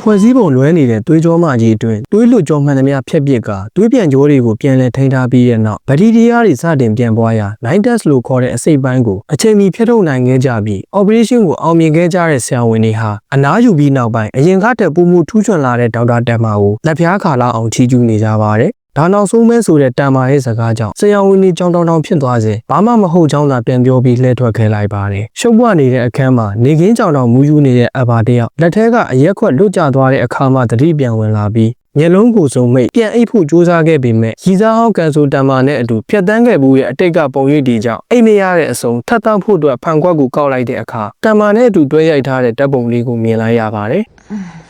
ဖွဲ့စည်းပုံလွဲနေတဲ့သွေးကြောမကြီးအတွင်းသွေးလွတ်ကြောမှန်သမျှဖျက်ပစ်ကသွေးပြန်ကြောတွေကိုပြန်လည်ထိန်းထားပြီးတဲ့နောက်ဗတီတရားတွေစတင်ပြန်ပွားရာ line test လို့ခေါ်တဲ့အစိပ်ပိုင်းကိုအချိန်မီဖျက်ထုတ်နိုင်ခဲ့ကြပြီး operation ကိုအောင်မြင်ခဲ့ကြတဲ့ဆရာဝန်တွေဟာအနားယူပြီးနောက်ပိုင်းအရင်ကတည်းကပုံမှုထူးချွန်လာတဲ့ဒေါက်တာတမ်မာကိုလက်ပြားခါလာအောင်ချီးကျူးနေကြပါတယ်ဒါနောက်ဆုံးမဲဆိုတဲ့တမ်မာရဲ့စကားကြောင့်ဆရာဝန်ကြီးကြောင်တောင်ဖြစ်သွားစဉ်ဘာမှမဟုတ်ကြောင်းသာပြန်ပြောပြီးလှည့်ထွက်ခဲ့လိုက်ပါတယ်။ရှုပ်ပွားနေတဲ့အခန်းမှာနေကင်းကြောင်တောင်မူးယူနေတဲ့အဘာတယောက်လက်ထဲကအရက်ခွက်လွတ်ကျသွားတဲ့အခါမှသတိပြန်ဝင်လာပြီးမျက်လုံးကိုစုံမိတ်ပြန်အိပ်ဖို့ကြိုးစားခဲ့ပေမဲ့ရီစားဟောက်ကန်ဆိုတမ်မာနဲ့အတူဖြတ်တန်းခဲ့မှုရဲ့အတိတ်ကပုံရိပ်တွေကြောင့်အိမ်မရတဲ့အစုံထပ်တောက်ဖို့အတွက်ဖန်ခွက်ကိုကောက်လိုက်တဲ့အခါတမ်မာနဲ့အတူတွဲရိုက်ထားတဲ့တပ်ပုံလေးကိုမြင်လိုက်ရပါတယ်။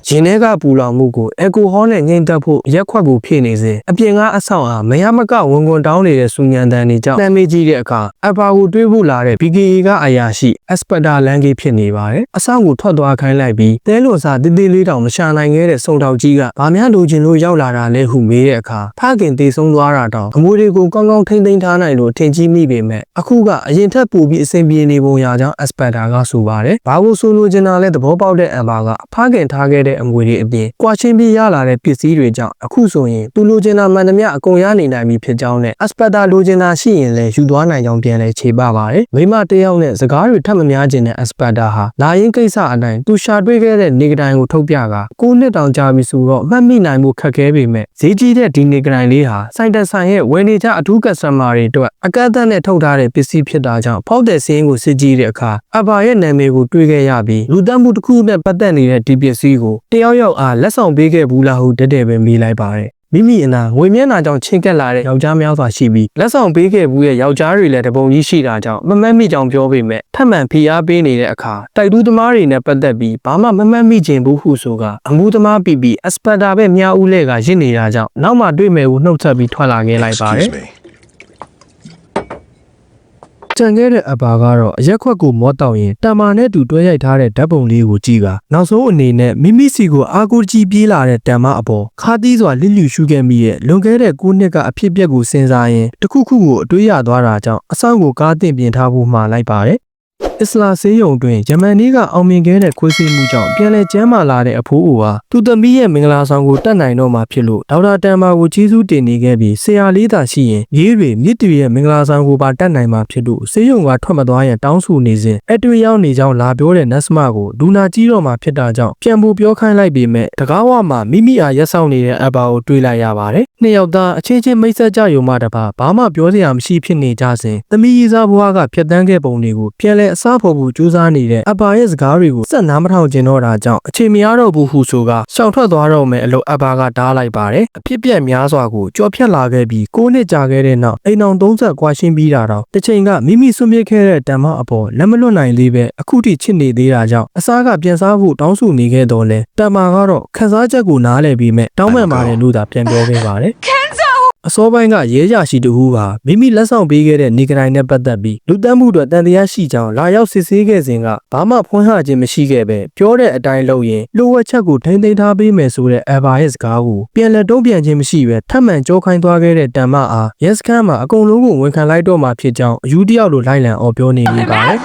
ရင်ထဲကပူလောင်မှုကိုအယ်ကိုဟောနဲ့ငိမ့်တက်ဖို့ရက်ခွက်ကိုဖြည့်နေစဉ်အပြင်ကအဆောင်အားမရမကဝန်ကွန်တောင်းနေတဲ့စူညံတန်တွေကြောင့်နှမ်းမေးကြည့်တဲ့အခါအဘာကိုတွေးဖို့လာတဲ့ BKA ကအရာရှိ Aspector လန်ကေဖြစ်နေပါတယ်။အဆောင်ကိုထွက်သွားခိုင်းလိုက်ပြီးတဲလို့စားတေးသေးလေးတောင်မရှာနိုင်ခဲ့တဲ့စုံထောက်ကြီးကဘာများလိုချင်လို့ရောက်လာတာလဲဟုမေးတဲ့အခါဖခင်တေဆုံးသွားတာတောင်အမွေတွေကိုကောင်းကောင်းထိမ့်သိမ်းထားနိုင်လို့ထင်ကြီးမိပေမဲ့အခုကအရင်ထက်ပိုပြီးအဆင်ပြေနေပုံရကြောင်း Aspector ကဆိုပါတယ်။ဘာကိုဆိုလိုချင်တာလဲသဘောပေါက်တဲ့အဘာကဖခင်ထားခဲ့တဲ့အမွေတွေအပြင်ကွာချင်းပြီးရလာတဲ့ပစ္စည်းတွေကြောင့်အခုဆိုရင်သူလိုချင်တာမှန်သမျှအကုန်ရနေနိုင်ပြီဖြစ်ကြောင်းနဲ့ Aspector လိုချင်တာရှိရင်လည်းယူသွားနိုင်ကြောင်းပြန်လဲခြေပပါတယ်မိမတယောက်နဲ့စကားတွေထပ်မများခြင်းနဲ့ Aspector ဟာလာရင်ကိစ္စအတိုင်းသူရှာတွေ့ခဲ့တဲ့နေကတိုင်းကိုထုတ်ပြက9နှစ်တောင်ကြာပြီဆိုတော့မှတ်မိနိုင်မှုခက်ခဲပေမဲ့ဈေးကြီးတဲ့ဒီနေကတိုင်းလေးဟာစိုက်တက်ဆိုင်ရဲ့ဝယ်နေကြအထူးကက်စတမာတွေအတွက်အကန့်အသတ်နဲ့ထုတ်ထားတဲ့ပစ္စည်းဖြစ်တာကြောင့်ဖောက်တဲ့စင်းကိုစစ်ကြည့်တဲ့အခါအဘာရဲ့နာမည်ကိုတွေ့ခဲ့ရပြီးလူသတ်မှုတစ်ခုနဲ့ပတ်သက်နေတဲ့ဒီပစ္စည်းကိုတယောက်ယောက်အားလက်ဆောင်ပေးခဲ့ဘူးလားဟုတက်တယ်ပဲမေးလိုက်ပါတယ်မိမိအနာငွေမျက်နှာကြောင့်ချင်းကက်လာတဲ့ယောက်ျားများစွာရှိပြီးလက်ဆောင်ပေးခဲ့ဘူးရဲ့ယောက်ျားတွေလည်းတပုံကြီးရှိတာကြောင့်မမှတ်မိကြောင်ပြောပေမဲ့ထပ်မံဖိအားပေးနေတဲ့အခါတိုက်တူးသမားတွေနဲ့ပတ်သက်ပြီးဘာမှမမှတ်မိခြင်းဘူးဟုဆိုကအမှုသမားပြီး Aspector ပဲမြောက်ဦးလဲကရစ်နေတာကြောင့်နောက်မှတွေ့မယ်ဟုနှုတ်ဆက်ပြီးထွက်လာခဲ့လိုက်ပါတယ်ကြံခဲ့တဲ့အဘာကတော့အရက်ခွက်ကိုမော့တောက်ရင်တမ်မာနဲ့တူတွဲရိုက်ထားတဲ့ဓာတ်ပုံလေးကိုကြည့်ကနောက်ဆုံးအနေနဲ့မိမိစီကိုအာကိုကြီးပြေးလာတဲ့တမ်မာအပေါ်ခါသီးစွာလစ်လျူရှုခဲ့မိရဲ့လွန်ခဲ့တဲ့9နှစ်ကအဖြစ်အပျက်ကိုစဉ်းစားရင်တစ်ခုခုကိုအတွေးရသွားတာကြောင့်အဆောင်ကိုကားတင်ပြင်ထားဖို့မှာလိုက်ပါတယ်အစ္စလာဆေးရုံတွင်ယမန်နေ့ကအောင်မြင်ခဲ့တဲ့ခွေးဆေးမှုကြောင့်ပြန်လည်ကျန်းမာလာတဲ့အဖိုးအိုဟာသူသမီးရဲ့မင်္ဂလာဆောင်ကိုတတ်နိုင်တော့မှဖြစ်လို့ဒေါက်တာတမ်မာကိုကျေးဇူးတင်နေခဲ့ပြီးဆရာလေးသာရှိရင်ရေးတွေမြစ်တူရဲ့မင်္ဂလာဆောင်ကိုပါတတ်နိုင်မှဖြစ်လို့ဆေးရုံကထွက်မသွားရင်တောင်းဆိုနေစဉ်အတွေ့ရောက်နေကြောင်းလာပြောတဲ့နတ်စမကိုဒူနာကြီးတော့မှဖြစ်တာကြောင့်ပြန်ဖို့ပြောခိုင်းလိုက်ပေမဲ့တကားဝမှာမိမိအားရက်ဆောင်နေတဲ့အဘာကိုတွေးလိုက်ရပါတယ်နှစ်ယောက်သားအချင်းချင်းမိတ်ဆက်ကြရုံမှတပါဘာမှပြောစရာမရှိဖြစ်နေကြစဉ်သမီးရေးစားဘွားကဖြတ်တန်းခဲ့ပုံတွေကိုပြန်လဲအစားဖို့ဖို့ကြိုးစားနေတဲ့အဘာရဲ့စကားတွေကိုစက်နားမထောင်ကျင်တော့တာကြောင့်အချိန်မရတော့ဘူးဟုဆိုကရှောင်ထွက်သွားတော့မယ်အလို့အဘာကတားလိုက်ပါတယ်အဖြစ်ပြက်များစွာကိုကြော်ဖြတ်လာခဲ့ပြီး9နှစ်ကြာခဲ့တဲ့နောက်အိမ်အောင်30ကွာရှင်းပြီးတာတော့တစ်ချိန်ကမိမိဆွန့်ပစ်ခဲ့တဲ့တမ်မအပေါ်လက်မလွတ်နိုင်သေးပဲအခုထိချစ်နေသေးတာကြောင့်အစားကပြန်စားဖို့တောင်းဆိုနေခဲ့တော့လဲတမ်မာကတော့ခန်းစားချက်ကိုနားလည်ပြီးမဲ့တောင်းပန်ပါတယ်လို့သာပြန်ပြောခဲ့ပါတယ်အစောပိုင်းကရဲရရှိတူဟူဟာမိမိလက်ဆောင်ပေးခဲ့တဲ့နေကတိုင်းနဲ့ပတ်သက်ပြီးလူတန်းမှုတွေတန်တရားရှိကြောင်းလာရောက်စစ်ဆေးခဲ့စဉ်ကဘာမှဖွင့်ဟခြင်းမရှိခဲ့ပဲပြောတဲ့အတိုင်းလုပ်ရင်လိုဝက်ချက်ကိုထိမ့်သိမ်းထားပေးမယ်ဆိုတဲ့အဘာရဲ့စကားကိုပြန်လက်တုံးပြန်ခြင်းမရှိပဲထပ်မံကြောခိုင်းသွားခဲ့တဲ့တမ်မအားရဲစခန်းမှာအကုန်လုံးကိုဝန်ခံလိုက်တော့မှဖြစ်ကြောင်းအယူတယောက်လိုလိုက်လံအော်ပြောနေမိပါတယ်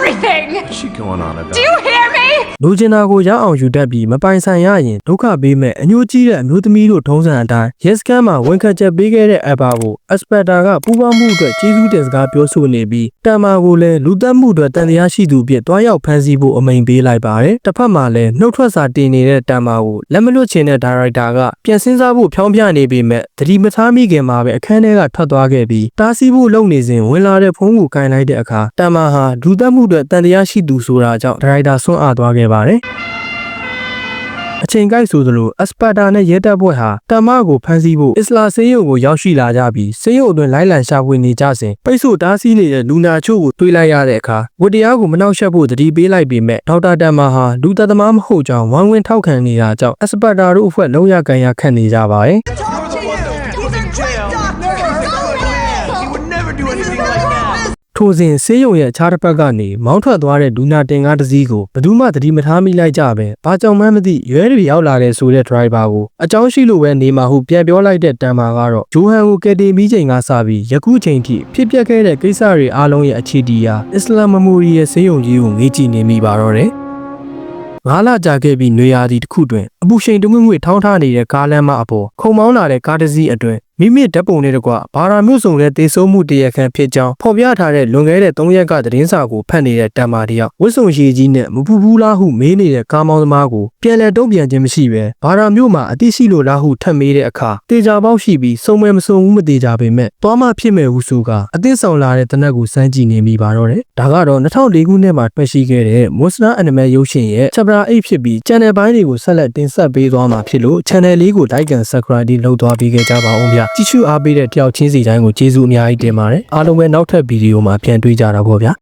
လူကျင်နာကိုရအောင်ယူတတ်ပြီးမပိုင်ဆိုင်ရရင်ဒုက္ခပေးမဲ့အညိုကြီးတဲ့အမျိုးသမီးတို့ထုံးစံအတိုင်းရဲစခန်းမှာဝန်ခံချက်ပေးခဲ့တဲ့အဘာကို Aspector ကပူပေါင်းမှုအတွက်ကျေးဇူးတင်စကားပြောဆိုနေပြီးတမ်မာကိုလည်းလူသက်မှုအတွက်တန်တရားရှိသူအဖြစ်တွားရောက်ဖမ်းဆီးဖို့အမိန့်ပေးလိုက်ပါတယ်တစ်ဖက်မှာလည်းနှုတ်ထွက်စာတင်နေတဲ့တမ်မာကိုလက်မလွတ်ချင်တဲ့ဒါရိုက်တာကပြန်စင်းစားဖို့ဖြောင်းပြနေပေမဲ့တတိမထားမိခင်မှာပဲအခန်းထဲကထွက်သွားခဲ့ပြီးတားဆီးဖို့လုပ်နေစဉ်ဝင်လာတဲ့ဖုန်းကိုကင်လိုက်တဲ့အခါတမ်မာဟာလူသက်မှုအတွက်တန်တရားရှိသူဆိုတာကြောင့်ဒါရိုက်တာဆွန့်အားသွားခဲ့ပါတယ်အချိန်ကိုက်ဆိုသလို Aspector နဲ့ရဲတပ်ဖွဲ့ဟာတမ်မာကိုဖမ်းဆီးဖို့အစ္စလာဆေးရုံကိုရောက်ရှိလာကြပြီးဆေးရုံအတွင်းလိုက်လံရှာဖွေနေကြစဉ်ပိတ်ဆို့တားဆီးနေတဲ့လူနာချို့ကိုတွေ့လိုက်ရတဲ့အခါဝတ္တရားကိုမနှောက်ယှက်ဖို့တတိပေးလိုက်ပေမဲ့ဒေါက်တာတမ်မာဟာလူသက်သမားမဟုတ်ကြောင်းဝိုင်းဝန်းထောက်ခံနေတာကြောင့် Aspector တို့အဖွဲ့လုံးရကန်ရခတ်နေကြပါတယ်ထိုစဉ်ဆေးရုံရဲ့အခြားတစ်ဖက်ကနေမောင်းထွက်သွားတဲ့လူနာတင်ကားတစ်စီးကိုဘယ်သူမှသတိမထားမိလိုက်ကြပဲဘာကြောင့်မှမသိရဲတွေရောက်လာတဲ့ဆိုတဲ့ driver ကိုအကြောင်းရှိလို့ပဲနေမှာဟုပြန်ပြောလိုက်တဲ့တမ်မာကတော့ဂျိုဟန်ကိုကယ်တင်ပြီးချိန်ကစပြီးယခုချိန်ထိဖြစ်ပျက်ခဲ့တဲ့ကိစ္စတွေအားလုံးရဲ့အခြေတီးဟာအစ္စလာမ်မမိုရီရဲ့ဆေးရုံကြီးကိုငေးကြည့်နေမိပါတော့တယ် 9 လကြာခဲ့ပြီးနွေရာသီတစ်ခုတွင်အပူရှိန်တငွေ့ငွေ့ထောင်းထားနေတဲ့ကားလမ်းမအပေါ်ခုံမောင်းလာတဲ့ကားတစ်စီးအတွင်မိမိဓာတ်ပုံနဲ့တကွဘာသာမျိုးစုံတဲ့တေဆုံးမှုတရခန့်ဖြစ်ကြောင်းဖော်ပြထားတဲ့လွန်ခဲ့တဲ့3ရက်ကသတင်းစာကိုဖတ်နေတဲ့တမ်မာတယောက်ဝတ်စုံရည်ကြီးနဲ့မပူဘူးလားဟုမေးနေတဲ့ကားမောင်းသမားကိုပြန်လည်တုံ့ပြန်ခြင်းမရှိပဲဘာသာမျိုးမှာအသိရှိလို့လားဟုထပ်မေးတဲ့အခါတေချာပေါက်ရှိပြီးစုံမဲမစုံဘူးမတေချာပေမဲ့သွားမှဖြစ်မဲ့ဟုဆိုကအသစ်ဆောင်လာတဲ့တနက်ကိုစမ်းကြည့်နေမိပါတော့တယ်ဒါကတော့2004ခုနှစ်မှာတွေ့ရှိခဲ့တဲ့ Monster Animal ရုပ်ရှင်ရဲ့ Chapter 8ဖြစ်ပြီး channel ပိုင်းတွေကိုဆက်လက်တင်ဆက်ပေးသွားမှာဖြစ်လို့ channel လေးကို like and subscribe လုပ်သွားပေးခဲ့ကြပါဦးဗျကြည့်ရှုအားပေးတဲ့တယောက်ချင်းစီတိုင်းကိုကျေးဇူးအများကြီးတင်ပါတယ်အားလုံးပဲနောက်ထပ်ဗီဒီယိုမှာပြန်တွေ့ကြတာပေါ့ဗျာ